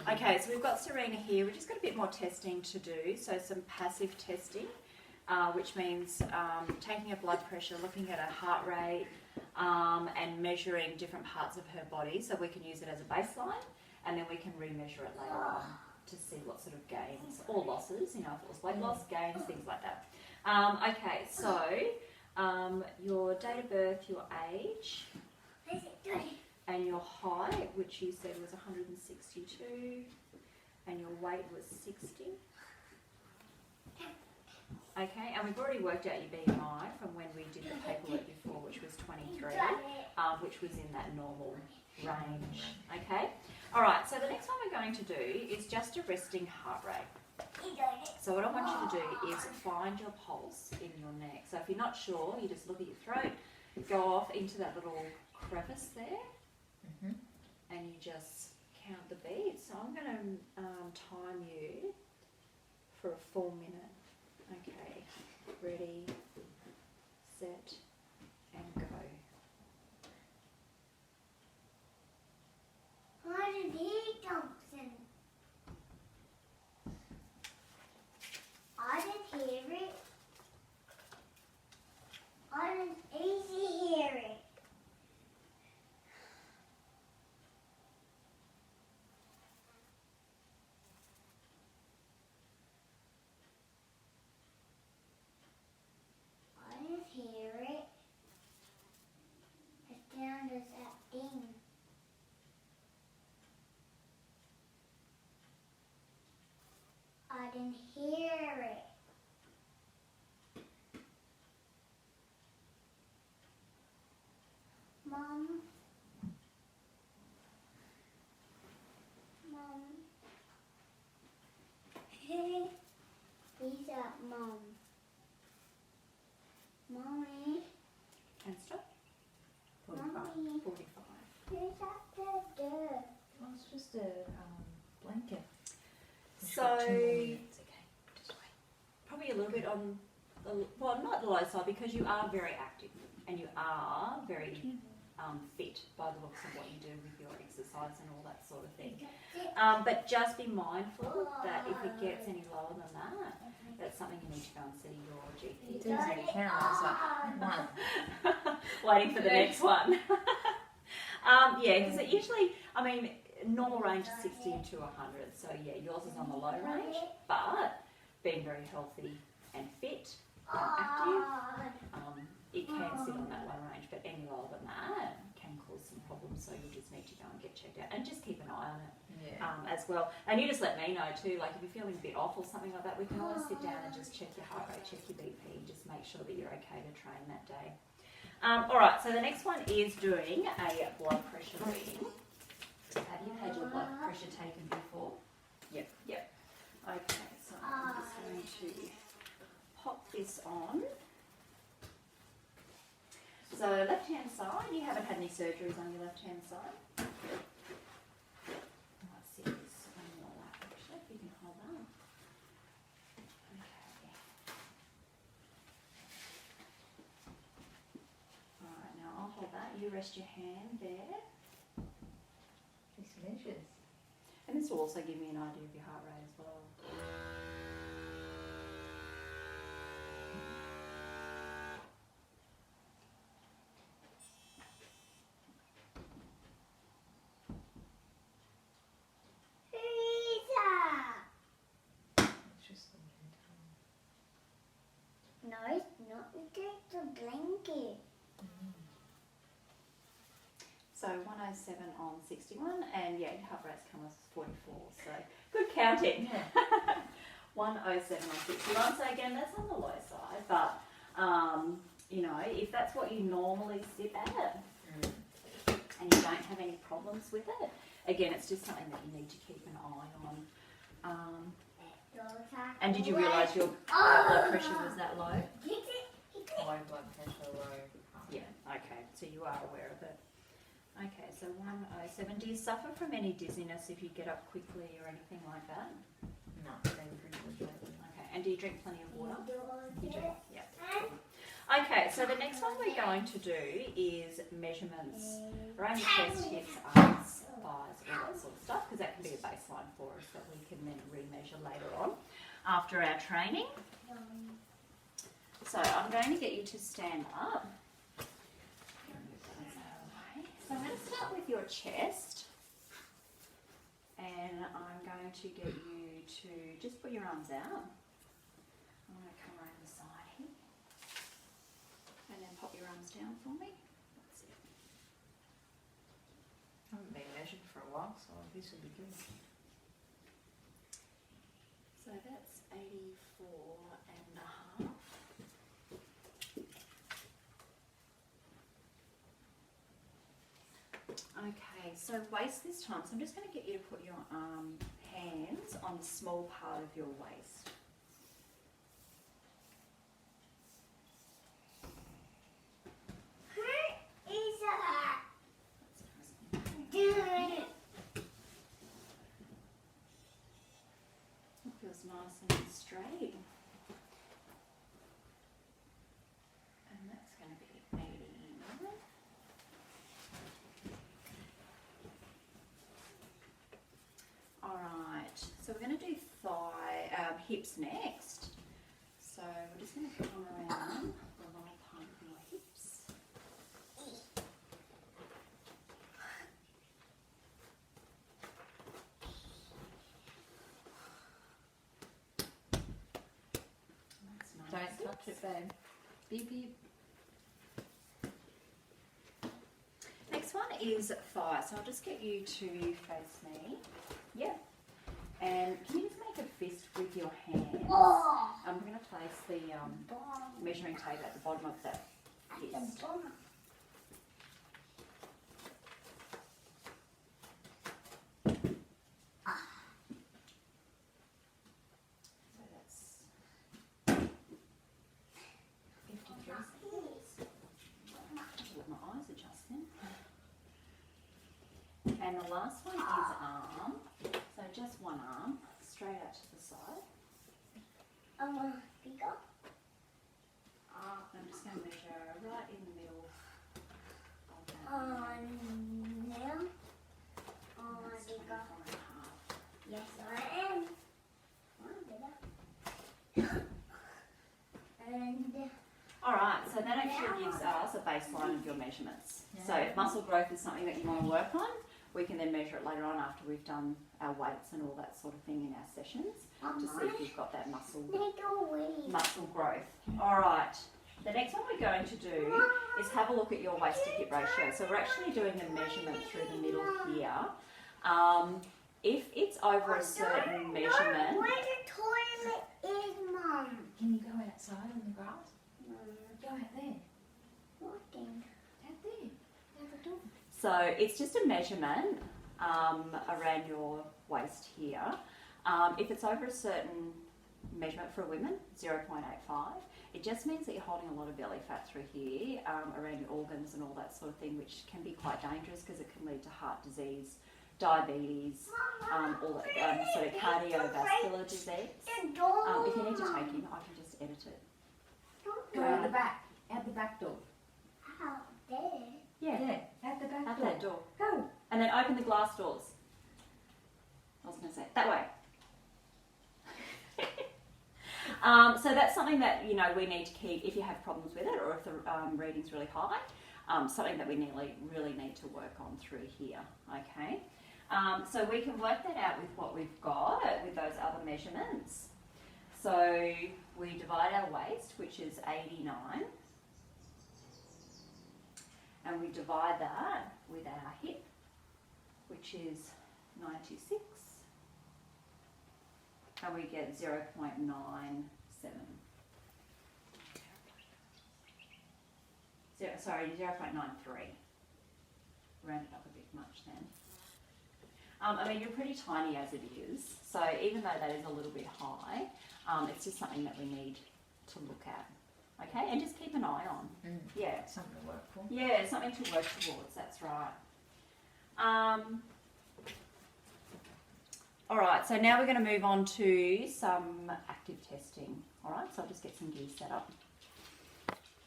Okay, so we've got Serina here. We've just got a bit more testing to do. So some passive testing, which means taking her blood pressure, looking at her heart rate, and measuring different parts of her body, so we can use it as a baseline, and then we can remeasure it later on to see what sort of gains or losses, you know, if it was weight loss, gains, things like that. Okay, so your date of birth, your age, and your height, which you said was 162, and your weight was 60. Okay, and we've already worked out your BMI from when we did the paperwork before, which was 23, which was in that normal range. Okay, all right, so the next one we're going to do is just a resting heart rate. So what I want you to do is find your pulse in your neck. So if you're not sure, you just look at your throat, go off into that little crevice there, and you just count the beats. So I'm going to time you for a full minute. Okay, ready, set, and go. Why did he Thompson? I didn't hear it. I didn't easy hear it. I didn't hear it. It sounded that thing. I didn't hear it. Mom. Mom. He's up, Mom. Mommy. And stop. 45. Mommy. 45. Who's at the door? Oh, it's just a blanket. So, 2 more minutes, okay. Just wait. probably a little bit on the, well, not the low side, because you are very active and you are very fit by the looks of what you do with your exercise and all that sort of thing. But just be mindful that if it gets any lower than that, that's something you need to go and see your He GP. does it count. It's like 1. Waiting for the next one. Yeah, because it usually, I mean, normal range is 60 to 100. So yeah, yours is on the low range, but being very healthy and fit and active, it can sit on that low range, but any lower than that can cause some problems, so you just need to go and get checked out and just keep an eye on it as well. And you just let me know too, like if you're feeling a bit off or something like that, we can always sit down and just check your heart rate, check your BP, just make sure that you're okay to train that day. Alright, so the next one is doing a blood pressure reading. Have you had your blood pressure taken before? Yep. Yep. Okay, so I'm just going to pop this on. So left hand side, you haven't had any surgeries on your left hand side. Let's see this on your lap actually, if you can hold that. Okay. Alright, now I'll hold that. You rest your hand there. This measures. And this will also give me an idea of your heart rate as well. It's just the wind. No, it's not. You take the blanket. So 107 on 61, and yeah, your heart rate's come as 44, so good counting. Yeah. 107 on 61, so again, that's on the low side, but you know, if that's what you normally sit at, and you don't have any problems with it, again, it's just something that you need to keep an eye on. And did you realise your blood pressure was that low? High blood pressure, low heart. Yeah, okay, so you are aware of it. Okay, so 107. Do you suffer from any dizziness if you get up quickly or anything like that? No, they were pretty good. Okay, and do you drink plenty of water? You do? Yeah. Okay, so the next one we're going to do is measurements around your chest, hips, arms, thighs, all that sort of stuff, because that can be a baseline for later on after our training. So I'm going to get you to stand up. So I'm going to start with your chest, and I'm going to get you to just put your arms out. I'm going to come around the side here, and then pop your arms down for me. That's it. I haven't been measured for a while, so this will be good. So that's 84.5. Okay, so waist this time. So I'm just going to get you to put your hands on the small part of your waist. It feels nice and straight. And that's going to be 89. Alright, so we're going to do hips next. So we're just going to come around the lower part of your hips. That's nice. Don't touch it, babe. Beep beep. Next one is thigh. So I'll just get you to face me. Yeah. And can you just make a fist with your hands? I'm going to place the measuring tape at the bottom of that fist. So that's 53 seconds. Just let my eyes adjust then. And the last one is arm. So just one arm, straight out to the side. Bigger. I'm just going to measure right in the middle of that. Now. That's Bigger. 24.5. Yes, I am. Bigger. And Alright, so that actually gives us a baseline of your measurements. So if muscle growth is something that you want to work on, we can then measure it later on after we've done our weights and all that sort of thing in our sessions to see if you've got that muscle growth. Alright, the next one we're going to do is have a look at your waist to hip ratio. So we're actually doing the measurement through the middle here. If it's over a certain measurement... Where the toilet is, Mum? Can you go outside on the grass? Go out there. Walking. Out there. Out the door. So it's just a measurement around your waist here. If it's over a certain measurement for a woman, 0.85, it just means that you're holding a lot of belly fat through here around your organs and all that sort of thing, which can be quite dangerous because it can lead to heart disease, diabetes, all that sort of cardiovascular disease. If you need to take him, I can just edit it. Go out the back. Out the back door. Out there. Yeah, There. Out the back at door. that door. Go. And then open the glass doors. I was going to say, that way. So that's something that, you know, we need to keep if you have problems with it or if the reading's really high, something that we really need to work on through here, okay? So we can work that out with what we've got with those other measurements. So we divide our waist, which is 89, and we divide that with our hip, which is 96, and we get 0.97. Sorry, 0.93. Round it up a bit much then. I mean, you're pretty tiny as it is, so even though that is a little bit high, it's just something that we need to look at. Okay, and just keep an eye on. Yeah. Something to work for. Yeah, something to work towards, that's right. Alright, so now we're going to move on to some active testing. Alright, so I'll just get some gear set up.